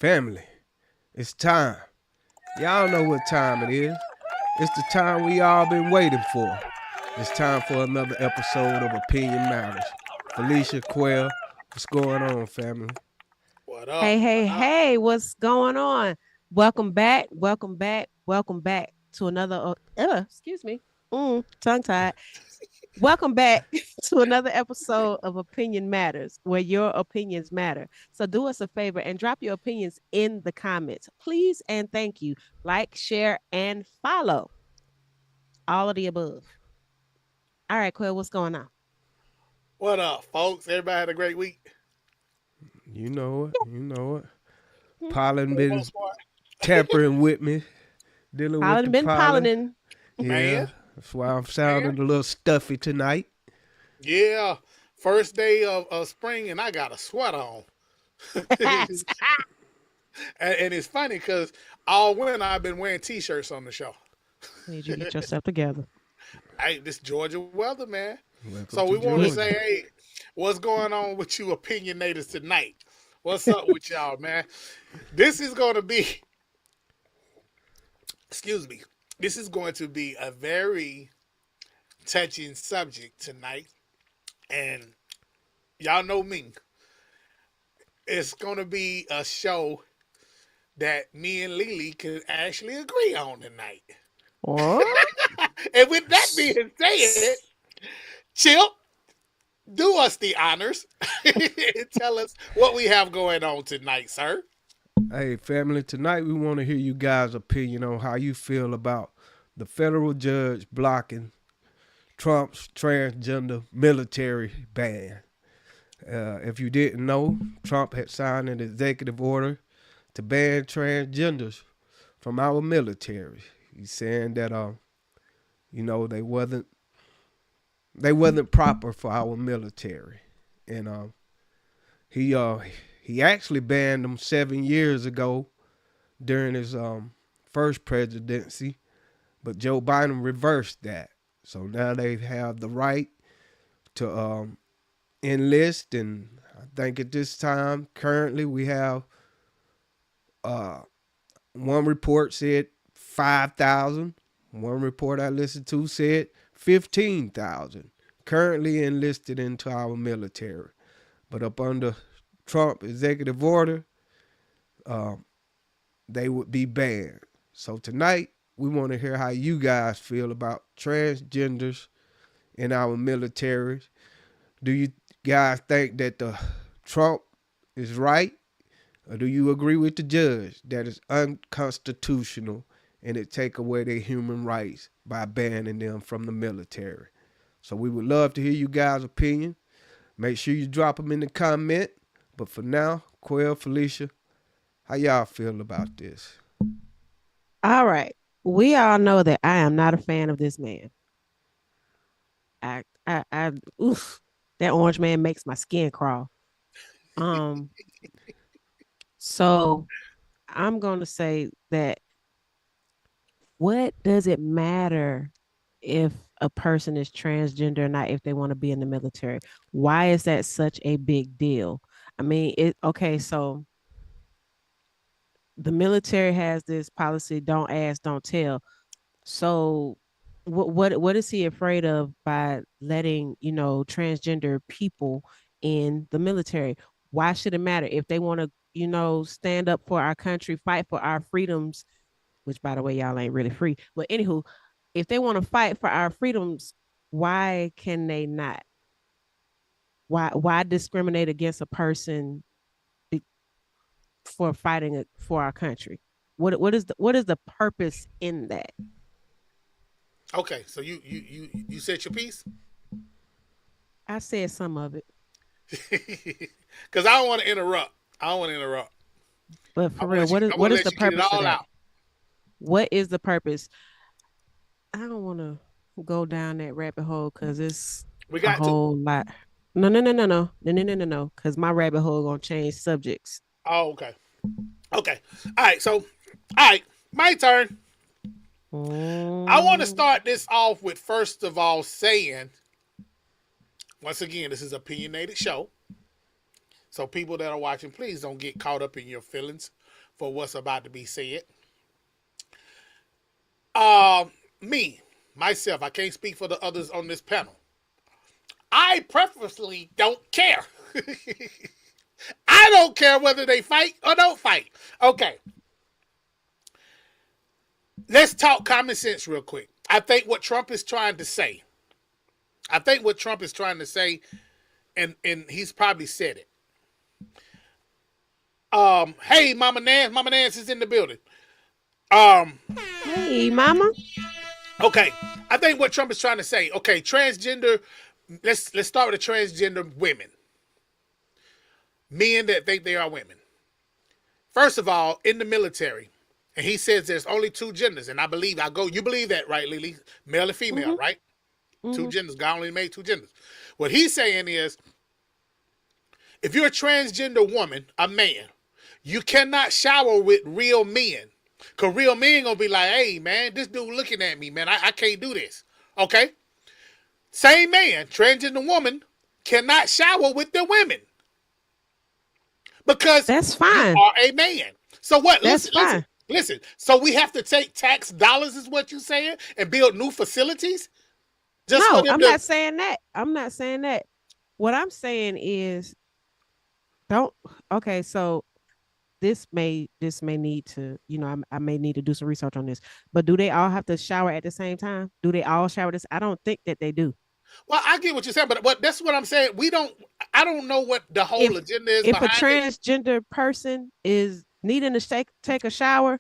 Family, it's time. Y'all know what time it is. It's the time we all been waiting for. It's time for another episode of Opinion Matters. Felicia, Quell, what's going on, family? What up? Hey, hey, What up? hey, what's going on? Welcome back, welcome back, welcome back to another, excuse me, tongue tied. Welcome back to another episode of Opinion Matters, where your opinions matter. So do us a favor and drop your opinions in the comments, please, and thank you. Like, share, and follow. All of the above. All right, Quill, what's going on? What up, folks? Everybody had a great week You know it. You know it. Hmm. Pollen for the been most part. tampering with me, dealing with the Pollen been pollen. pollinating. Yeah, Man, that's why I'm man. sounding a little stuffy tonight. Yeah. First day of spring, and I got a sweater on. and, and it's funny because all winter I've been wearing T-shirts on the show. Need you to get yourself together. Hey, this Georgia weather, man. So Welcome we to want to It, say, Georgia. hey, what's going on with you opinionators tonight? What's up with y'all, man? This is going to be, excuse me, this is going to be a very touching subject tonight. And y'all know me. It's going to be a show that me and Lily could actually agree on tonight. what? And with that being said, Chip, do us the honors and tell us what we have going on tonight, sir. Hey, family, tonight we want to hear you guys' opinion on how you feel about the federal judge blocking Trump's transgender military ban. If you didn't know, Trump had signed an executive order to ban transgenders from our military. He's saying that they wasn't proper for our military, and he uh he actually banned them 7 years ago during his first presidency, but Joe Biden reversed that. So now they have the right to enlist, and I think at this time, currently, we have uh, one report said 5,000. One report I listened to said 15,000 currently enlisted into our military. But up under Trump executive order, uh, they would be banned. So tonight, we want to hear how you guys feel about transgenders in our military. Do you guys think that the Trump is right, or do you agree with the judge that it's unconstitutional and it take away their human rights by banning them from the military? So we would love to hear you guys' opinion. Make sure you drop them in the comment. But for now, Quell, Felicia, how y'all feel about this? All right. We all know that I am not a fan of this man. I, oof, that orange man makes my skin crawl. Um, so I'm gonna say that what does it matter if a person is transgender or not if they want to be in the military? Why is that such a big deal? I mean, it okay, so the military has this policy, don't ask, don't tell. So what is he afraid of by letting, transgender people in the military? Why should it matter if they want to, stand up for our country, fight for our freedoms, which by the way, y'all ain't really free. But anywho, if they want to fight for our freedoms, why can they not? Why discriminate against a person for fighting for our country? What is the purpose in that? Okay, so you said your piece I said some of it, because I don't want to interrupt. I don't want to interrupt. but I for real, want you. what is I what want to is let the you get it purpose of all that? out. What is the purpose? I don't want to go down that rabbit hole because it's We a got to. whole lot. No, no, no, no, no, no, no, no, no, no. Because my rabbit hole gonna change subjects. Oh, okay. Okay. All right. So, all right, my turn. I want to Mm, start this off with first of all saying, once again, this is an opinionated show. So people that are watching, please don't get caught up in your feelings for what's about to be said. Um, Me, myself, I can't speak for the others on this panel. I purposely don't care. I don't care whether they fight or don't fight. Okay, let's talk common sense real quick. I think what Trump is trying to say, I think what Trump is trying to say, and he's probably said it. Hey, Mama Nance is in the building. Um, Hey, mama. okay, I think what Trump is trying to say. Okay, transgender. Let's start with the transgender women, men that think they are women. First of all, in the military, and he says there's only two genders, and I believe I go. You believe that, right, Lily? Male and female, Mhm. right? Two Mhm. genders. God only made two genders. What he's saying is, if you're a transgender woman, a man, you cannot shower with real men. Cause real men gonna be like, hey man, this dude looking at me, man. I can't do this. Okay? Same man, transgender woman, cannot shower with the women. Because That's you fine. are a man. So what? That's fine. Listen. So we have to take tax dollars, is what you're saying, and build new facilities just for No, them I'm to. not saying that. I'm not saying that. What I'm saying is don't okay, so this may need to, I may need to do some research on this. But do they all have to shower at the same time? Do they all shower this? I don't think that they do. Well, I get what you're saying, but that's what I'm saying. We don't. I don't know what the whole If agenda is if a behind it. transgender person is needing to take a shower,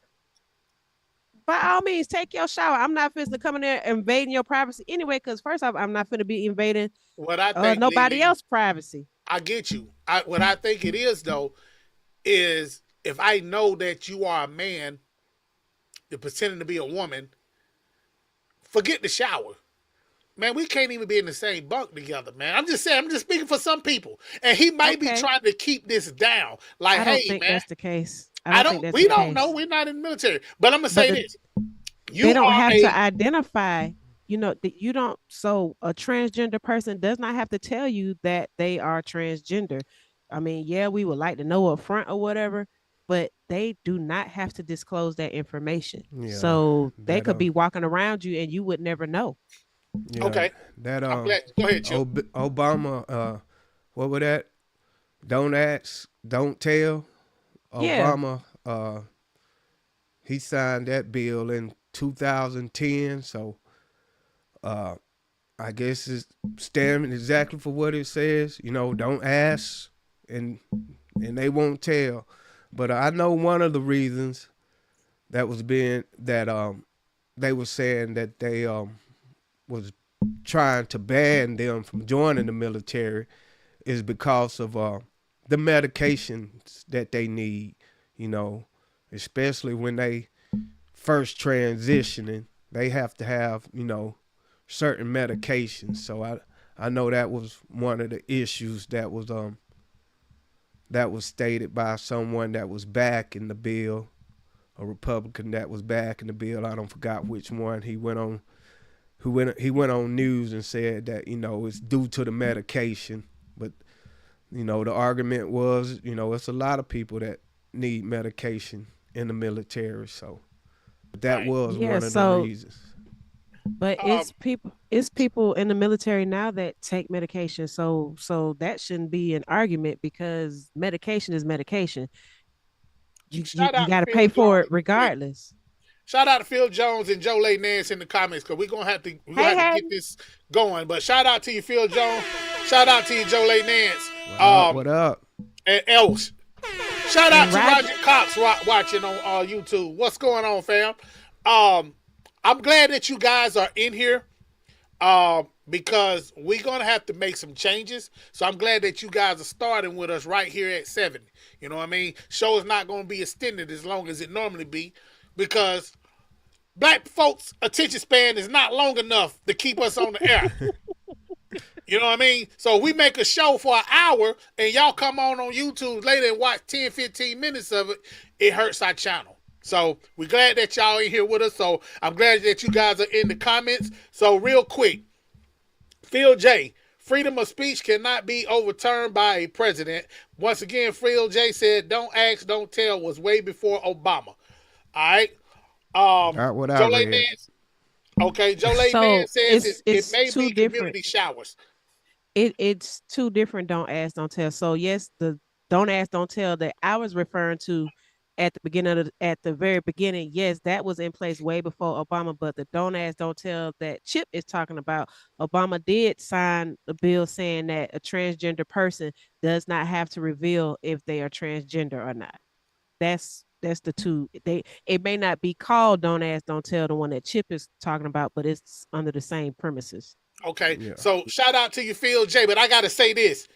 by all means take your shower. I'm not finna come in there invading your privacy anyway, because first off, I'm not finna be invading What I think, nobody Lily, else's privacy. I get you. What I think it is though is if I know that you are a man, you're pretending to be a woman, forget the shower. Man, we can't even be in the same bunk together, man. I'm just saying, I'm just speaking for some people. And he might be Okay. trying to keep this down. Like, I don't hey, think man, that's the case. I don't think that's we the don't know. case. We're not in the military. But I'm going to But say this. they You don't are have to a, identify, you don't, so a transgender person does not have to tell you that they are transgender. I mean, yeah, we would like to know up front or whatever, but they do not have to disclose that information. Yeah, So they that could be walking around you and you would never know. yeah, okay. that I'm glad. Go ahead, Chip. Obama, what was that? Don't ask, don't tell. Yeah. Obama, he signed that bill in 2010, so uh, I guess it's standing exactly for what it says. You know, don't ask, and they won't tell. But I know one of the reasons that was being that they were saying that they was trying to ban them from joining the military is because of the medications that they need. You know, especially when they first transitioning, they have to have certain medications. So I know that was one of the issues that was stated by someone that was back in the bill, a Republican that was back in the bill. I don't forgot which one. He went on news and said that it's due to the medication, but the argument was it's a lot of people that need medication in the military. So that Right. was Yeah. one of the So, reasons. but Um, it's people in the military now that take medication. So that shouldn't be an argument because medication is medication. You Shout you out to got to Phil pay for Jones it real quick. regardless. Shout out to Phil Jones and Joe Lay Nance in the comments because Hey, we gonna have to hey. get this going. But shout out to you, Phil Jones. Shout out to you, Joe Lay Nance. What up? What up? And else. Shout out And to Roger. Roger Cox watching on YouTube. What's going on, fam? Um, I'm glad that you guys are in here. Because we're gonna have to make some changes. So I'm glad that you guys are starting with us right here at 7. You know what I mean? Show is not gonna be extended as long as it normally be, because black folks' attention span is not long enough to keep us on the air. You know what I mean? So we make a show for an hour and y'all come on YouTube later and watch 10, 15 minutes of it. It hurts our channel. So we're glad that y'all in here with us. So I'm glad that you guys are in the comments. So real quick, Phil J, freedom of speech cannot be overturned by a president. Once again, Phil J said, "Don't ask, don't tell" was way before Obama. All right. Not what I Joe read. Nance. Okay, Joe So Nance says it's it it's may two be different. community showers. It's two different don't ask, don't tell. So yes, the don't ask, don't tell that I was referring to at the beginning of at the very beginning, yes, that was in place way before Obama. But the don't ask, don't tell that Chip is talking about, Obama did sign a bill saying that a transgender person does not have to reveal if they are transgender or not. That's the two. It may not be called don't ask, don't tell, the one that Chip is talking about, but it's under the same premises. Okay, Yeah. so shout out to you, Phil J. But I gotta say this.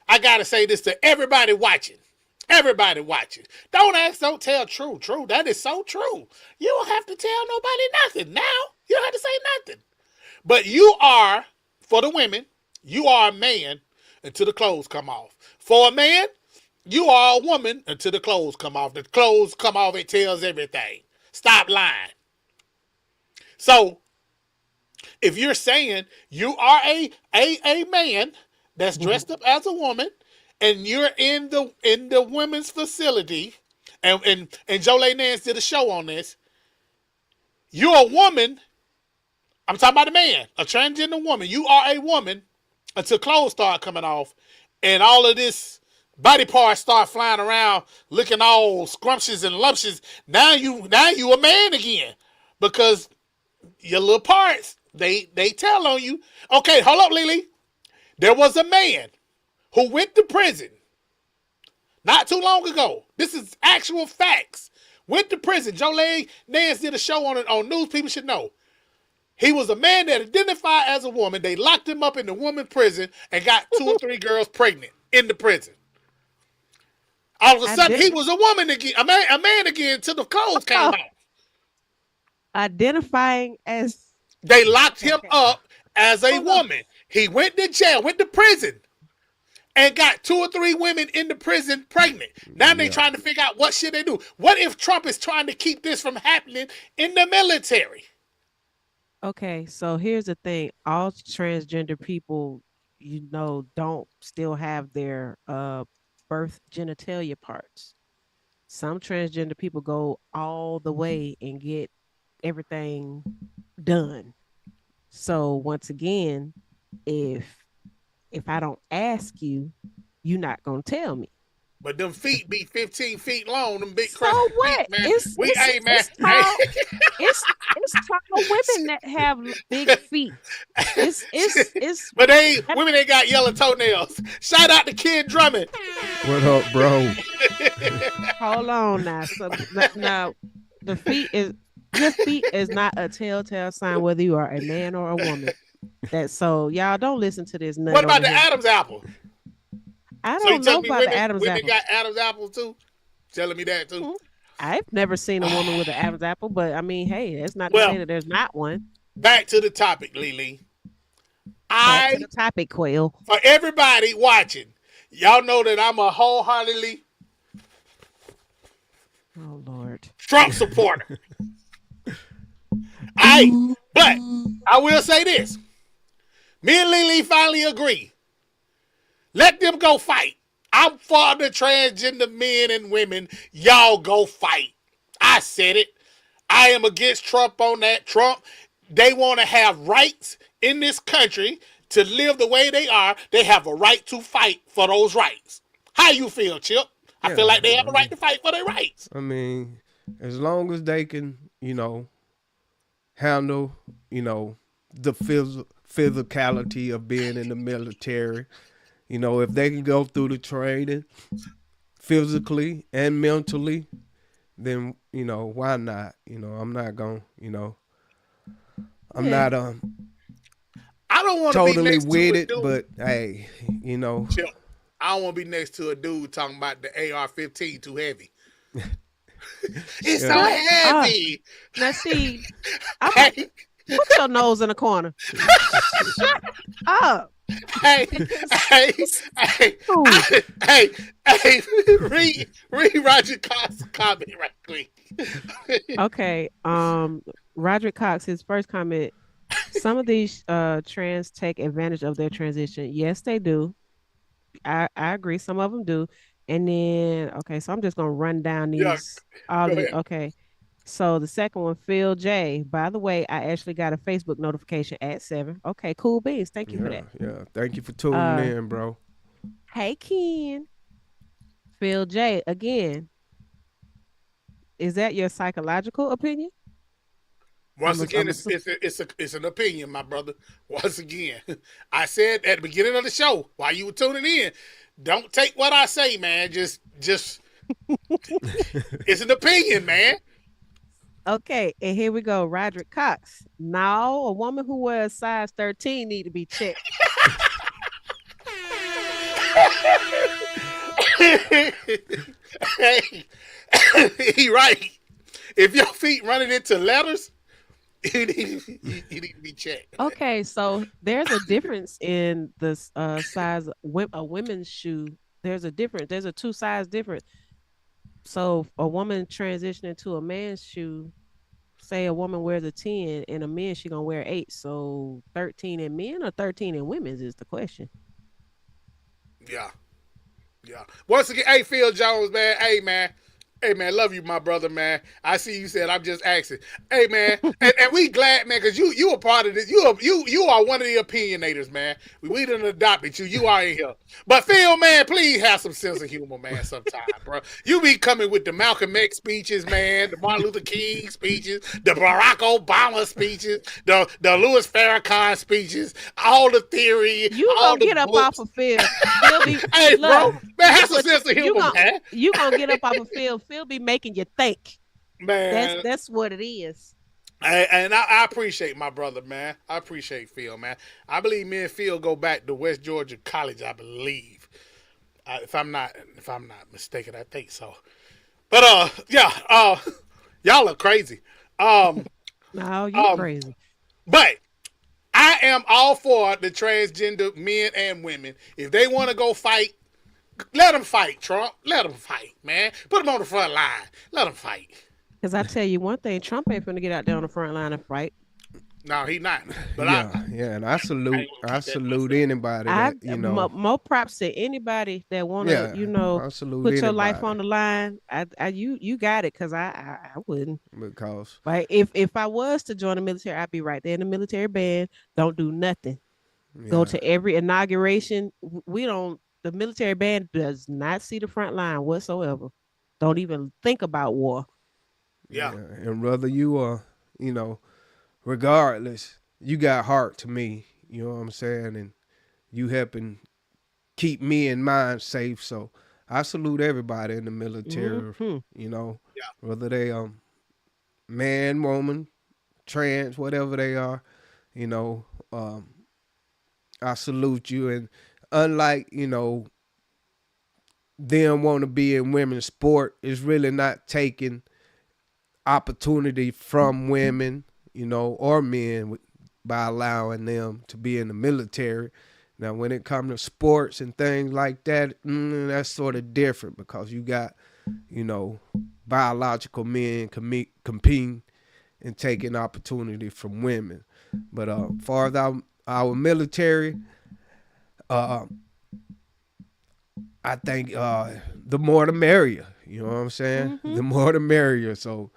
I gotta say this to everybody watching. Everybody watching. Don't ask, don't tell. True, true. That is so true. You don't have to tell nobody nothing now. You don't have to say nothing. But you are, for the women, you are a man until the clothes come off. For a man, you are a woman until the clothes come off. The clothes come off, it tells everything. Stop lying. So if you're saying you are a man that's dressed up as a woman and you're in the women's facility, and Jolie Nance did a show on this, you're a woman. I'm talking about a man, a transgender woman. You are a woman until clothes start coming off and all of this body parts start flying around looking all scrumptious and lumptious. Now you a man again because your little parts, they tell on you. Okay, hold up, Lily. There was a man who went to prison not too long ago. This is actual facts. Went to prison. Jolie Nance did a show on it on news. People should know. He was a man that identified as a woman. They locked him up in the woman prison and got 2 or 3 girls pregnant in the prison. All of a sudden, he was a woman again, a man again, till the clothes came out. Identifying as They locked him okay. up as a woman. He went to jail, went to prison, and got 2 or 3 women in the prison pregnant. Now they Yeah. trying to figure out what should they do. What if Trump is trying to keep this from happening in the military? Okay, so here's the thing. All transgender people, don't still have their birth genitalia parts. Some transgender people go all the way and get everything done. So once again, if I don't ask you, you're not gonna tell me. But them feet be 15 feet long, them big So crusty feet, what? man. Hey, man. It's tall. It's tall women that have big feet. It's But women ain't got yellow toenails. Shout out to Kid Drummond. What up, bro? hold on now. So now the feet is your feet is not a telltale sign whether you are a man or a woman. That so y'all don't listen to this nut What about over the here. Adam's apple? I So you don't know telling me about the women, Adam's women apple. got Adam's apple too? Telling me that too? Mhm. I've never seen a woman with an Adam's apple, but I mean, hey, that's not to Well, say that there's not one. back to the topic, Lily. Back to I, the topic, Quail. for everybody watching, y'all know that I'm a wholeheartedly Oh Lord. Trump supporter. But I will say this. Me and Lily finally agree. Let them go fight. I'm for the transgender men and women. Y'all go fight. I said it. I am against Trump on that. Trump, they want to have rights in this country to live the way they are. They have a right to fight for those rights. How you feel, Chip? I feel Yeah, like they have I a right mean, to fight for their rights. I mean, as long as they can, handle, the physicality of being in the military. If they can go through the training physically and mentally, then why not? I'm not gonna, I'm Yeah. not I don't want to be totally next to with a it, dude. but hey, Chip, I don't want to be next to a dude talking about the AR-15 too heavy. It's so yeah, heavy. Now see, I'm like, Hey, put your nose in the corner. Shut up. hey, Because hey, it's hey, true. hey, read Roger Cox's comment right quick. Okay. Roderick Cox, his first comment Some of these trans take advantage of their transition. Yes, they do. I agree. Some of them do. And then okay, so I'm just gonna run down Yeah, these all go the ahead. okay. So the second one, Phil J. By the way, I actually got a Facebook notification at 7. Okay, cool beans. Thank you for Yeah, that. yeah. Thank you for tuning Uh in, bro. hey Ken. Phil J. Again, is that your psychological opinion? Once again, it's an opinion, my brother. Once again, I said at the beginning of the show while you were tuning in, don't take what I say, man. Just it's an opinion, man. Okay, and here we go. Roderick Cox. Now, a woman who wears size 13 need to be checked. Hey, he right. If your feet running into letters, you need to be checked. Okay, so there's a difference in the size of a women's shoe. There's a difference. There's a two size difference. So a woman transitioning to a man's shoe, say a woman wears a 10 and a man she gonna wear 8. So 13 in men or 13 in women's is the question. Yeah. Yeah. Once again, hey Phil Jones, man. Hey man, love you, my brother, man. I see you said I'm just asking. Hey man, and we glad, man, because you a part of this. You are one of the opinionators, man. We done adopted you. You are in here. But Phil, man, please have some sense of humor, man, sometime, bro. You be coming with the Malcolm X speeches, man, the Martin Luther King speeches, the Barack Obama speeches, the Louis Farrakhan speeches, all the theory, You all gonna the get up off books. of Phil. Phil be Hey, bro, look. man, have This some what sense of humor, man. you gonna get up off of Phil. Phil be making you think. Man, That's what it is. and I appreciate my brother, man. I appreciate Phil, man. I believe me and Phil go back to West Georgia College. I believe, if I'm not mistaken, I think so. But yeah, y'all are crazy. Um, No, you um, crazy. but I am all for the transgender men and women. If they want to go fight, let them fight, Trump. Let them fight, man. Put them on the front line. Let them fight. Because I tell you one thing, Trump ain't finna get out there on the front line and fight. No, he not. But Yeah, yeah. And I I salute, ain't gonna I keep that to salute myself. anybody that More props to anybody that wanna, Yeah, I salute put your life anybody on the line. You got it, cause I wouldn't. because Like if I was to join the military, I'd be right there in the military band. Don't do nothing. Go yeah, to every inauguration. We don't. The military band does not see the front line whatsoever. Don't even think about war. Yeah, yeah. And whether you are, you know, regardless, you got heart to me. You know what I'm saying? And you helping keep me and mine safe. So I salute everybody in the military. Hmm. You know, yeah, whether they man, woman, trans, whatever they are. You know, I salute you. And unlike them want to be in women's sport, is really not taking opportunity from women, or men by allowing them to be in the military. Now, when it comes to sports and things like that, that's sort of different because you got, you know, biological men competing and taking opportunity from women. But far as our military, uh, I think the more the merrier. You know what I'm saying? Hmm. The more the merrier. So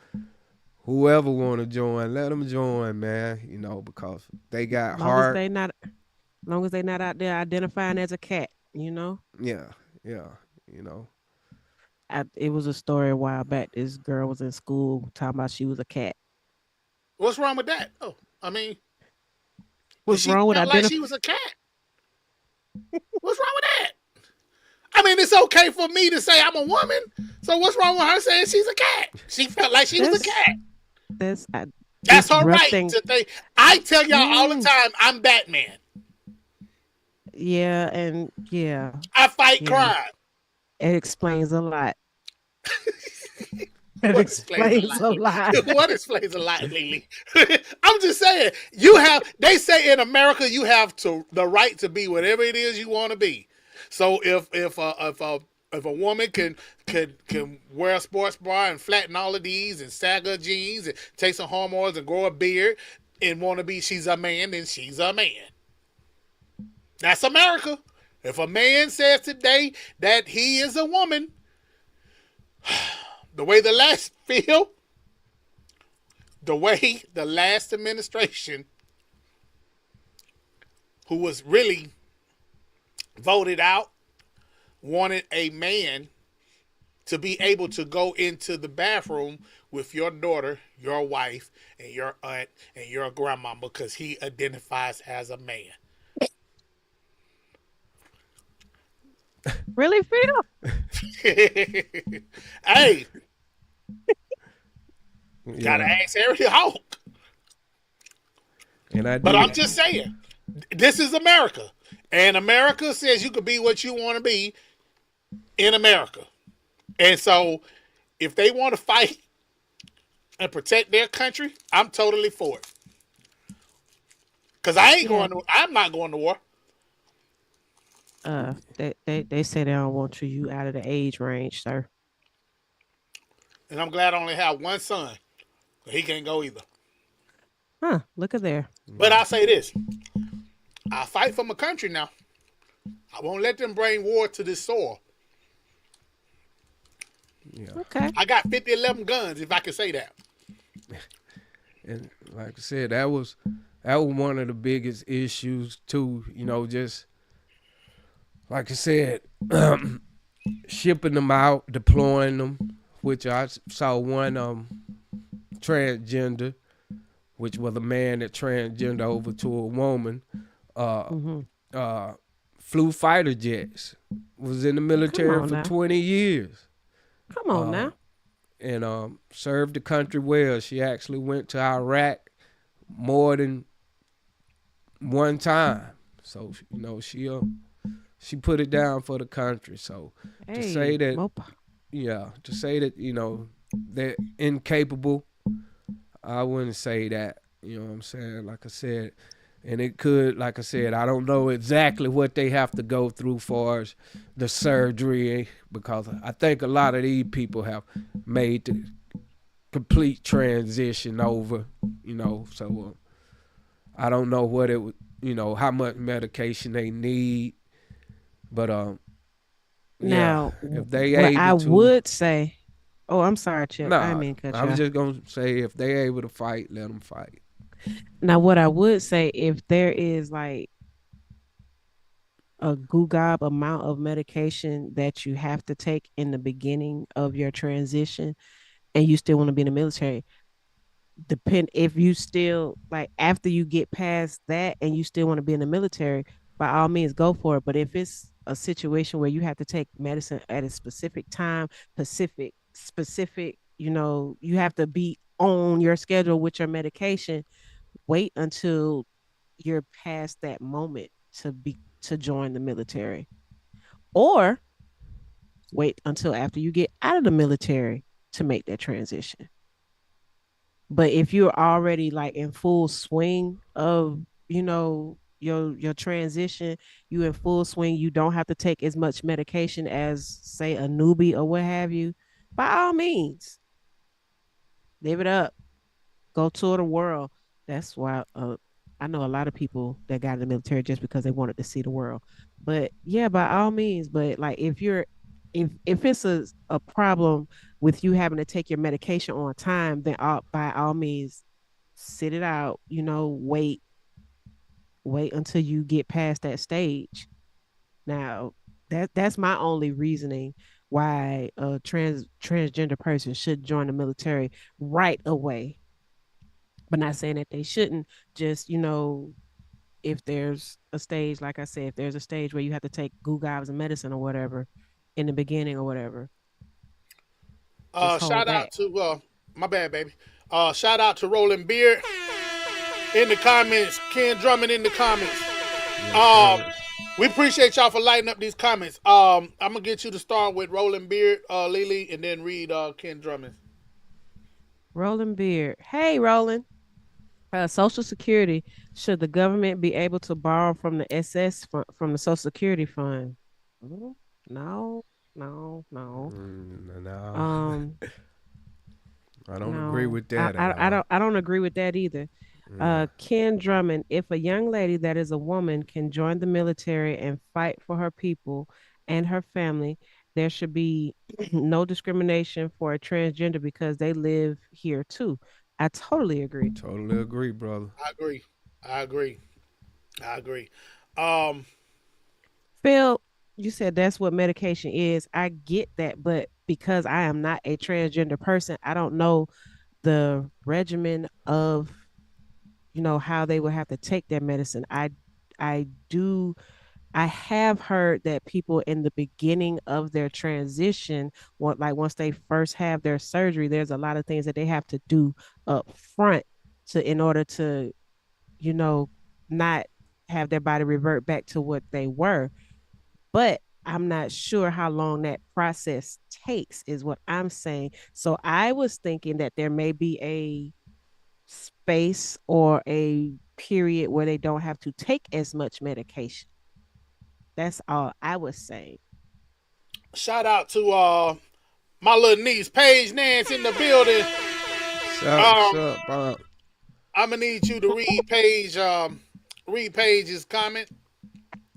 whoever want to join, let them join, man. Because they got Long as heart. they not, long as they not out there identifying as a cat. Yeah, yeah. You know, It was a story a while back. This girl was in school talking about she was a cat. what's wrong with that? Oh, I mean, What's she wrong with felt like identifying? she was a cat. What's wrong with that? I mean, it's okay for me to say I'm a woman. So what's wrong with her saying she's a cat? She felt like she was a That's cat. that's That's it's her rough right thing. to think. I tell y'all all the Mm, time, I'm Batman. yeah, and I fight yeah. crime. It explains a lot. It What explains a explains a lot. lot? What explains a lot, Lily? I'm just saying. You have. They say in America you have the right to be whatever it is you want to be. So if a woman can wear a sports bra and flatten all of these and sag her jeans and take some hormones and grow a beard, and want to be she's a man, then she's a man. That's America. If a man says today that he is a woman, the way the last feel, the way the last administration, who was really voted out, wanted a man to be able to go into the bathroom with your daughter, your wife, and your aunt and your grandmama because he identifies as a man. Really, Frida? Hey, gotta Yeah, ask Harry Hawk. and I But I'm did. just saying, this is America. And America says you could be what you want to be in America. And so if they want to fight and protect their country, I'm totally for it. Cause Yeah. I'm not going to war. They say they don't want you out of the age range, sir. And I'm glad I only have one son. He can't go either. Huh? Look at there. But I'll say this. I fight for my country now. I won't let them bring war to this soil. Yeah, Okay. I got 50, 11 guns, if I can say that. and like I said, that was one of the biggest issues too. Just like I said, shipping them out, deploying them, which I saw one transgender, which was a man that transgender over to a woman, uh, Mm-hmm. uh, flew fighter jets, was in the Come military on for now. 20 years, Come on uh, now. and served the country well. She actually went to Iraq more than one time. So she put it down for the country. So to say Hey, that, Mopa. yeah, to say that they're incapable, I wouldn't say that. You know what I'm saying? Like I said, and it could, like I said, I don't know exactly what they have to go through for as the surgery because I think a lot of these people have made the complete transition over. So I don't know what it would, how much medication they need, but yeah, Now, if they what I able to, would say, oh, I'm sorry, Chip. I didn't nah, mean to cut I you was off. just gonna say if they able to fight, let them fight. Now, what I would say, if there is like a googab amount of medication that you have to take in the beginning of your transition and you still want to be in the military, depend if you still like after you get past that and you still want to be in the military, by all means go for it. But if it's a situation where you have to take medicine at a specific time, specific, you have to be on your schedule with your medication, wait until you're past that moment to join the military. Or wait until after you get out of the military to make that transition. But if you're already like in full swing of, your transition, you in full swing, you don't have to take as much medication as say a newbie or what have you, by all means, live it up. Go tour the world. That's why I know a lot of people that got in the military just because they wanted to see the world. But yeah, by all means. But like if it's a problem with you having to take your medication on time, then by all means sit it out. Wait until you get past that stage. Now that's my only reasoning why a transgender person should join the military right away, but not saying that they shouldn't. Just if there's a stage, like I said, if there's a stage where you have to take goo gobs and medicine or whatever in the beginning or whatever, just hold Shout back. out to my bad, baby. Shout out to Roland Beard in the comments. Ken Drummond in the comments. Yes, Um, sir. we appreciate y'all for lighting up these comments. I'm gonna get you to start with Roland Beard, Lily, and then read Ken Drummond. Roland Beard. Hey, Roland. Social Security. Should the government be able to borrow from the SS from the Social Security fund? Mm, no, no, no. No, Um, I don't agree no. with that at I all. don't. I don't agree with that either. Yeah, Ken Drummond, if a young lady that is a woman can join the military and fight for her people and her family, there should be no discrimination for a transgender because they live here too. I totally agree. totally agree, brother. I agree. I agree. I agree. Um, Phil, you said that's what medication is. I get that, but because I am not a transgender person, I don't know the regimen of how they would have to take their medicine. I do I have heard that people in the beginning of their transition, like once they first have their surgery, there's a lot of things that they have to do up front to in order to, you know, not have their body revert back to what they were. But I'm not sure how long that process takes, is what I'm saying. So I was thinking that there may be a space or a period where they don't have to take as much medication. That's all I was saying. Shout out to my little niece Paige Nance in the building. What's Um, up, Bob? I'm gonna need you to read Paige's comment,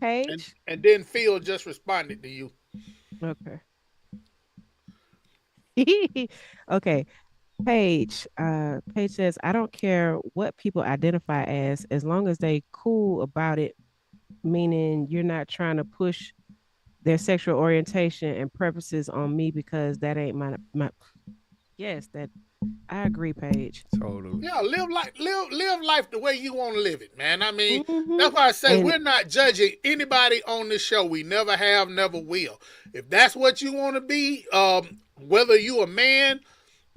Page? and then Phil just responded to you. Okay. Okay. Page says, I don't care what people identify as long as they cool about it, meaning you're not trying to push their sexual orientation and preferences on me because that ain't my yes, that I agree, Paige. Totally. Yeah, live life the way you want to live it, man. I mean, Mm-hmm. that's why I say And we're not judging anybody on this show. We never have, never will. If that's what you want to be, whether you a man,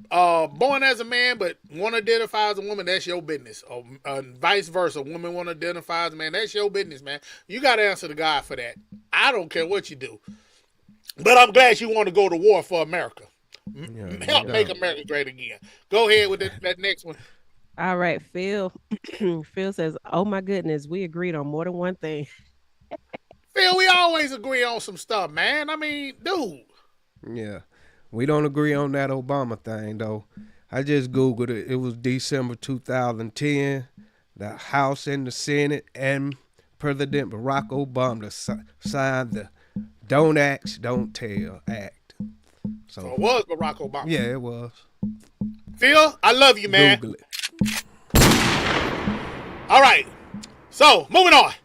born as a man but want to identify as a woman, that's your business. Or vice versa, women want to identify as a man, that's your business, man. You got to answer to God for that. I don't care what you do, but I'm glad you want to go to war for America. Yeah, no Help make doubt. America great again. Go ahead with that next one. all right, Phil. Phil says, "Oh my goodness, we agreed on more than one thing." Phil, we always agree on some stuff, man. I mean, dude. Yeah. We don't agree on that Obama thing, though. I just Googled it. It was December 2010. The House and the Senate and President Barack Obama signed the Don't Ask, Don't Tell Act. So So, it was Barack Obama. yeah, it was. Phil, I love you, man. Google it. All right. So, moving on. So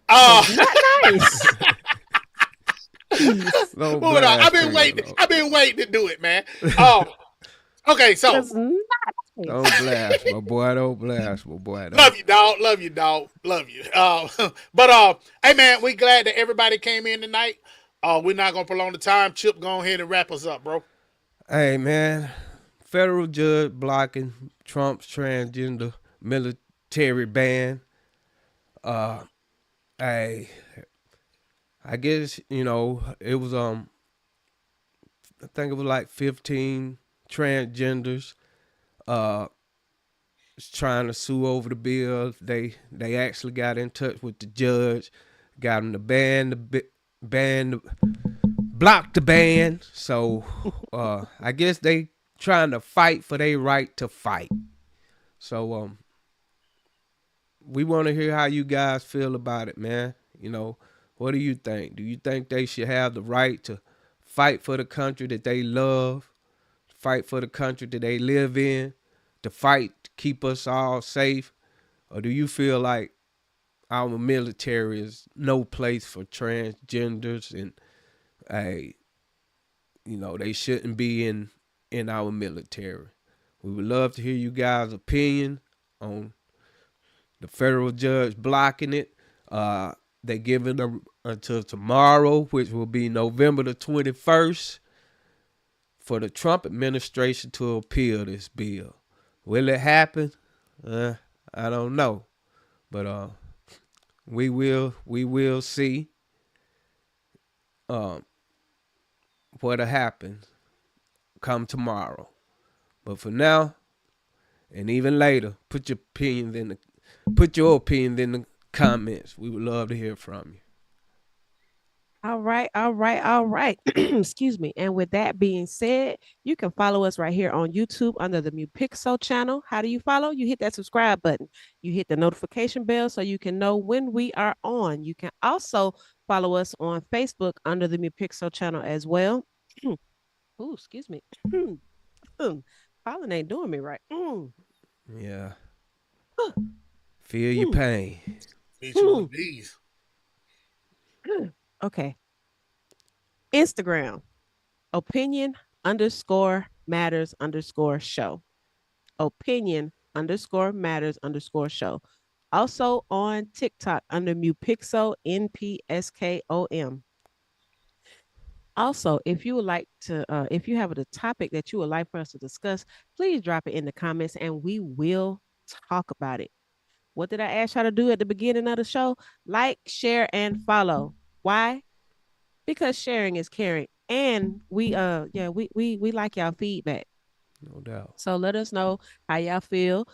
Uh not nice. Jeez, Don't moving on. blast Phil, though. I've been waiting to do it, man. Um okay, so that's not Don't nice. blast, my boy. Don't blast, my boy. Don't. love you, dog. Love you, dog. Love you. But hey man, we glad that everybody came in tonight. We're not gonna prolong the time. Chip, go ahead and wrap us up, bro. Hey, man. Federal judge blocking Trump's transgender military ban. Uh, I I guess it was I think it was like 15 transgenders uh trying to sue over the bill. They actually got in touch with the judge, got him to block the ban. So I guess they trying to fight for their right to fight. So we want to hear how you guys feel about it, man. What do you think? Do you think they should have the right to fight for the country that they love, fight for the country that they live in, to fight to keep us all safe? Or do you feel like our military is no place for transgenders and hey, they shouldn't be in our military? We would love to hear you guys' opinion on the federal judge blocking it. They giving them until tomorrow, which will be November the 21st, for the Trump administration to appeal this bill. Will it happen? I don't know, but we will see um, what'll happen come tomorrow. But for now, and even later, put your opinion in the comments. We would love to hear from you. All right, all right, all right. Excuse me. And with that being said, you can follow us right here on YouTube under the Mu Pixel channel. How do you follow? You hit that subscribe button. You hit the notification bell so you can know when we are on. You can also follow us on Facebook under the Mu Pixel channel as well. Oh, excuse me. Pollen ain't doing me right. Yeah. Feel your pain. Me too on these. Okay. Instagram, opinion underscore matters underscore show. Opinion underscore matters underscore show. Also on TikTok under Mupixo, NPSKOM. Also, if you would like to, if you have a topic that you would like for us to discuss, please drop it in the comments and we will talk about it. What did I ask y'all to do at the beginning of the show? Like, share, and follow. Why? Because sharing is caring. And we like y'all feedback. No doubt. So let us know how y'all feel.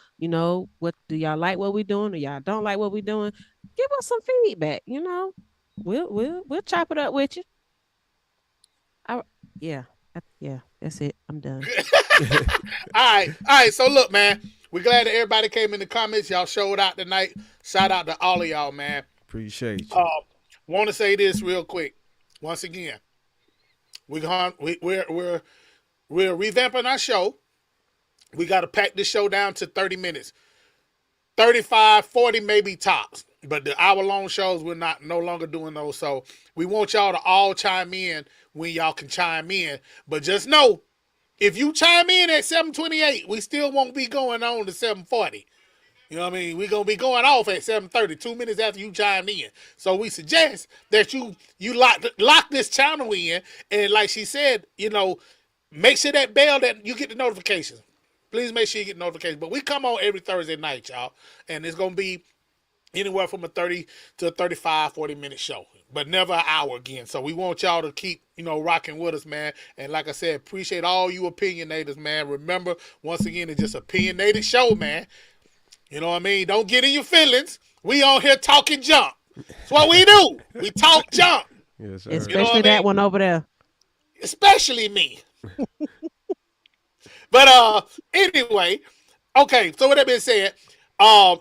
What do y'all like what we doing or y'all don't like what we doing? Give us some feedback. We'll chop it up with you. I, yeah. Yeah, that's it. I'm done. All right. So look, man, we're glad that everybody came in the comments. Y'all showed out tonight. Shout out to all of y'all, man. Appreciate you. Uh, Want to say this real quick. Once again, we're revamping our show. We got to pack this show down to 30 minutes. 35, 40 maybe tops. But the hour long shows, we're not no longer doing those. So we want y'all to all chime in when y'all can chime in. But just know, if you chime in at 7:28, we still won't be going on to 7:40. You know what I mean? We're gonna be going off at 7:30, 2 minutes after you chimed in. So we suggest that you lock this channel in, and like she said, make sure that bell that you get the notifications. Please make sure you get notifications. But we come on every Thursday night, y'all, and it's gonna be anywhere from a 30 to a 35, 40-minute show, but never an hour again. So we want y'all to keep, rocking with us, man. And like I said, appreciate all you opinionators, man. Remember, once again, it's just opinionated show, man. You know what I mean? Don't get in your feelings. We on here talking junk. That's what we do. We talk junk. Yes, sir. Especially that one over there. Especially me. But anyway, okay, so with that being said,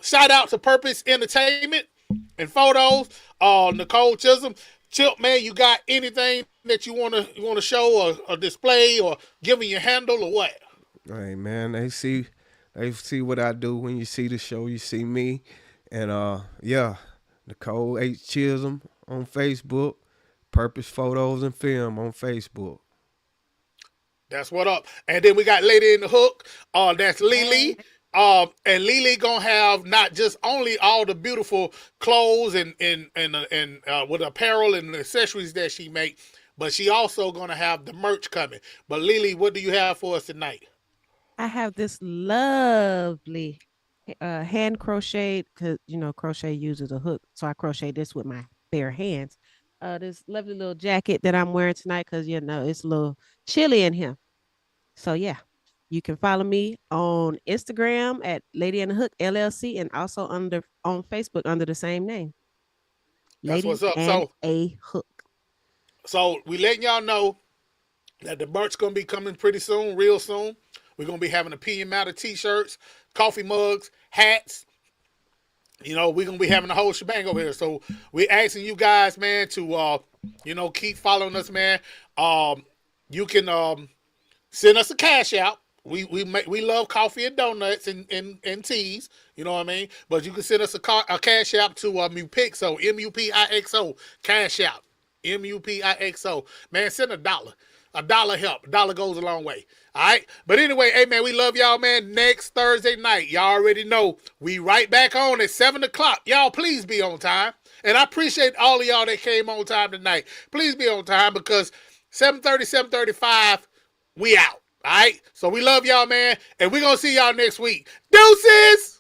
shout out to Purpose Entertainment and Photos. Nicole Chisholm. Chip, man, you got anything that you wanna show or display or giving your handle or what? Hey man, they see what I do. When you see the show, you see me. And yeah, Nicole H. Chisholm on Facebook, Purpose Photos and Film on Facebook. That's what up. And then we got Lady in the Hook. That's Lily. And Lily gonna have not just only all the beautiful clothes and with apparel and accessories that she make, but she also gonna have the merch coming. But Lily, what do you have for us tonight? I have this lovely hand crocheted because crochet uses a hook, so I crochet this with my bare hands. This lovely little jacket that I'm wearing tonight because it's a little chilly in here. So yeah, you can follow me on Instagram at Lady and the Hook LLC and also on Facebook under the same name, That's Lady what's up. and a Hook. So we letting y'all know that the merch gonna be coming pretty soon, real soon. We're gonna be having Opinion Matter t-shirts, coffee mugs, hats. We're gonna be having the whole shebang over here. So we're asking you guys, man, to keep following us, man. You can send us a cash out. We love coffee and donuts and teas. You know what I mean? But you can send us a cash out to Mupixo, Mupixo, cash out, Mupixo. Man, send $1. $1 help. $1 goes a long way. All right. But anyway, hey man, we love y'all, man. Next Thursday night, y'all already know we right back on at 7:00. Y'all, please be on time. And I appreciate all of y'all that came on time tonight. Please be on time because 7:30, 7:35, we out. All right. So we love y'all, man. And we're going to see y'all next week. Deuces!